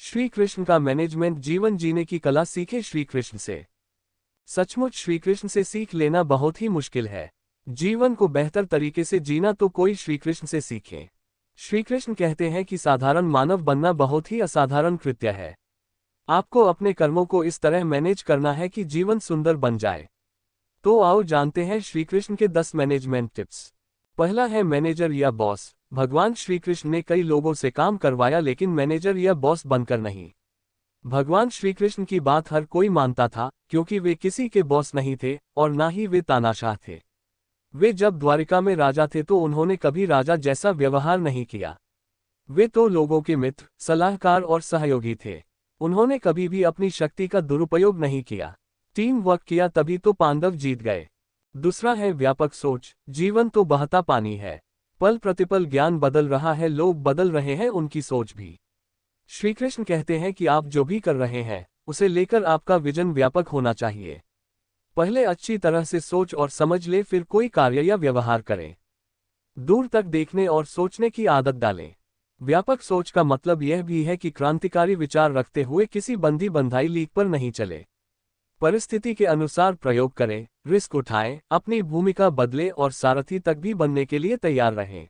श्री कृष्ण का मैनेजमेंट जीवन जीने की कला सीखे श्री कृष्ण से। सचमुच श्री कृष्ण से सीख लेना बहुत ही मुश्किल है। जीवन को बेहतर तरीके से जीना तो कोई श्री कृष्ण से सीखे। श्री कृष्ण कहते हैं कि साधारण मानव बनना बहुत ही असाधारण कृत्य है। आपको अपने कर्मों को इस तरह मैनेज करना है कि जीवन सुंदर बन जाए। तो आओ जानते हैं श्री कृष्ण के 10 मैनेजमेंट टिप्स। पहला है मैनेजर या बॉस। भगवान श्री कृष्ण ने कई लोगों से काम करवाया लेकिन मैनेजर या बॉस बनकर नहीं। भगवान श्री कृष्ण की बात हर कोई मानता था क्योंकि वे किसी के बॉस नहीं थे और ना ही वे तानाशाह थे। वे जब द्वारिका में राजा थे तो उन्होंने कभी राजा जैसा व्यवहार नहीं किया। वे तो लोगों के मित्र, सलाहकार और सहयोगी थे। उन्होंने कभी भी अपनी शक्ति का दुरुपयोग नहीं किया। टीम वर्क किया तभी तो पांडव जीत गए। दूसरा है व्यापक सोच। जीवन तो बहता पानी है। पल प्रतिपल ज्ञान बदल रहा है, लोग बदल रहे हैं, उनकी सोच भी। श्री कृष्ण कहते हैं कि आप जो भी कर रहे हैं उसे लेकर आपका विजन व्यापक होना चाहिए। पहले अच्छी तरह से सोच और समझ ले, फिर कोई कार्य या व्यवहार करें। दूर तक देखने और सोचने की आदत डालें। व्यापक सोच का मतलब यह भी है कि क्रांतिकारी विचार रखते हुए किसी बंधी बंधाई लीक पर नहीं चले। परिस्थिति के अनुसार प्रयोग करें, रिस्क उठाएं, अपनी भूमिका बदले और सारथी तक भी बनने के लिए तैयार रहें।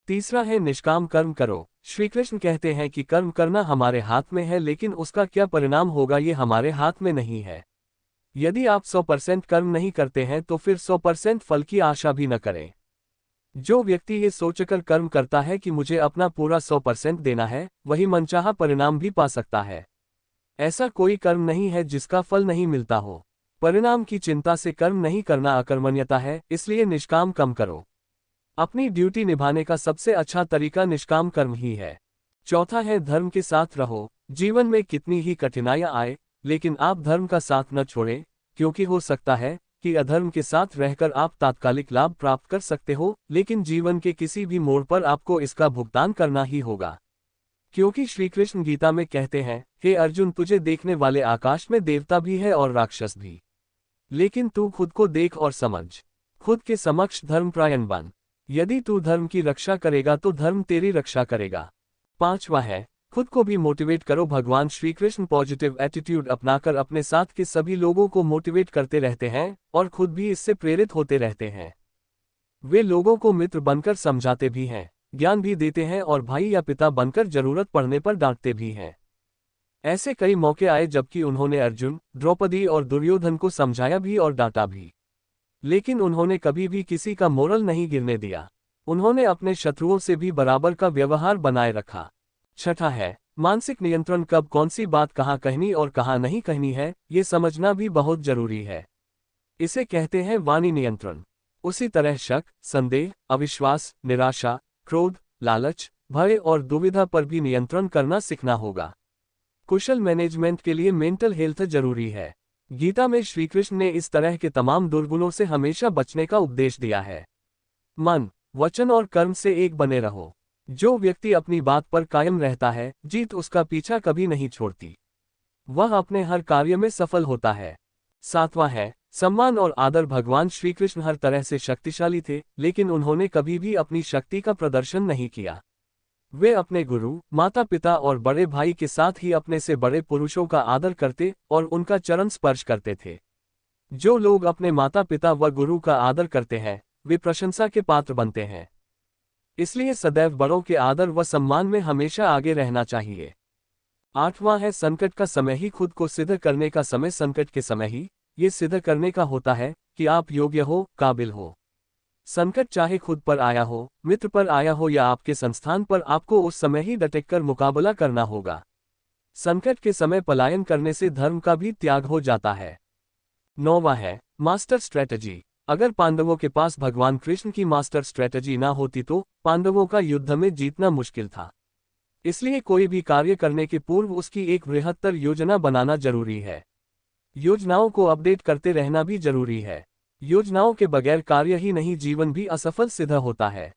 तीसरा है निष्काम कर्म करो। श्री कृष्ण कहते हैं कि कर्म करना हमारे हाथ में है लेकिन उसका क्या परिणाम होगा ये हमारे हाथ में नहीं है। यदि आप 100% कर्म नहीं करते हैं तो फिर 100% फल की आशा भी न करें। जो व्यक्ति ये सोचकर कर्म करता है कि मुझे अपना पूरा 100% देना है, वही मनचाहा परिणाम भी पा सकता है। ऐसा कोई कर्म नहीं है जिसका फल नहीं मिलता हो। परिणाम की चिंता से कर्म नहीं करना अकर्मण्यता है, इसलिए निष्काम कर्म करो। अपनी ड्यूटी निभाने का सबसे अच्छा तरीका निष्काम कर्म ही है। चौथा है धर्म के साथ रहो। जीवन में कितनी ही कठिनाइयां आए लेकिन आप धर्म का साथ न छोड़ें, क्योंकि हो सकता है कि अधर्म के साथ रहकर आप तात्कालिक लाभ प्राप्त कर सकते हो लेकिन जीवन के किसी भी मोड़ पर आपको इसका भुगतान करना ही होगा। क्योंकि श्री कृष्ण गीता में कहते हैं, हे अर्जुन, तुझे देखने वाले आकाश में देवता भी है और राक्षस भी, लेकिन तू खुद को देख और समझ। खुद के समक्ष धर्मपरायण बन। यदि तू धर्म की रक्षा करेगा तो धर्म तेरी रक्षा करेगा। पांचवा है खुद को भी मोटिवेट करो। भगवान श्री कृष्ण पॉजिटिव एटीट्यूड अपनाकर अपने साथ के सभी लोगों को मोटिवेट करते रहते हैं और खुद भी इससे प्रेरित होते रहते हैं। वे लोगों को मित्र बनकर समझाते भी हैं, ज्ञान भी देते हैं और भाई या पिता बनकर जरूरत पड़ने पर डांटते भी हैं। ऐसे कई मौके आए जबकि उन्होंने अर्जुन, द्रौपदी और दुर्योधन को समझाया भी और डांटा भी, लेकिन उन्होंने कभी भी किसी का मोरल नहीं गिरने दिया। उन्होंने अपने शत्रुओं से भी बराबर का व्यवहार बनाए रखा। छठा है मानसिक नियंत्रण। कब कौन सी बात कहाँ कहनी और कहाँ नहीं कहनी है, ये समझना भी बहुत जरूरी है। इसे कहते हैं वाणी नियंत्रण। उसी तरह शक, संदेह, अविश्वास, निराशा, क्रोध, लालच, भय और दुविधा पर भी नियंत्रण करना सीखना होगा। कुशल मैनेजमेंट के लिए मेंटल हेल्थ जरूरी है। गीता में श्री कृष्ण ने इस तरह के तमाम दुर्गुणों से हमेशा बचने का उपदेश दिया है। मन, वचन और कर्म से एक बने रहो। जो व्यक्ति अपनी बात पर कायम रहता है, जीत उसका पीछा कभी नहीं छोड़ती। वह अपने हर कार्य में सफल होता है। सातवां है सम्मान और आदर। भगवान श्री कृष्ण हर तरह से शक्तिशाली थे लेकिन उन्होंने कभी भी अपनी शक्ति का प्रदर्शन नहीं किया। वे अपने गुरु, माता पिता और बड़े भाई के साथ ही अपने से बड़े पुरुषों का आदर करते और उनका चरण स्पर्श करते थे। जो लोग अपने माता पिता व गुरु का आदर करते हैं वे प्रशंसा के पात्र बनते हैं। इसलिए सदैव बड़ों के आदर व सम्मान में हमेशा आगे रहना चाहिए। आठवां है संकट का समय ही खुद को सिद्ध करने का समय। संकट के समय ही ये सिद्ध करने का होता है कि आप योग्य हो, काबिल हो। संकट चाहे खुद पर आया हो, मित्र पर आया हो या आपके संस्थान पर, आपको उस समय ही डटकर मुकाबला करना होगा। संकट के समय पलायन करने से धर्म का भी त्याग हो जाता है। नौवां है मास्टर स्ट्रेटजी। अगर पांडवों के पास भगवान कृष्ण की मास्टर स्ट्रेटजी ना होती तो पांडवों का युद्ध में जीतना मुश्किल था। इसलिए कोई भी कार्य करने के पूर्व उसकी एक बृहत्तर योजना बनाना जरूरी है। योजनाओं को अपडेट करते रहना भी जरूरी है। योजनाओं के बगैर कार्य ही नहीं, जीवन भी असफल सिद्ध होता है।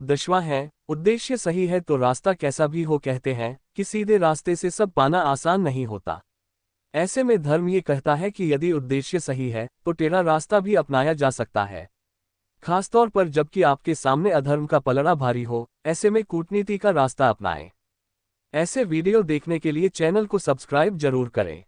10वां है उद्देश्य सही है तो रास्ता कैसा भी हो। कहते हैं कि सीधे रास्ते से सब पाना आसान नहीं होता। ऐसे में धर्म ये कहता है कि यदि उद्देश्य सही है तो टेढ़ा रास्ता भी अपनाया जा सकता है। खासतौर पर जबकि आपके सामने अधर्म का पलड़ा भारी हो, ऐसे में कूटनीति का रास्ता अपनाएं। ऐसे वीडियो देखने के लिए चैनल को सब्सक्राइब जरूर करें।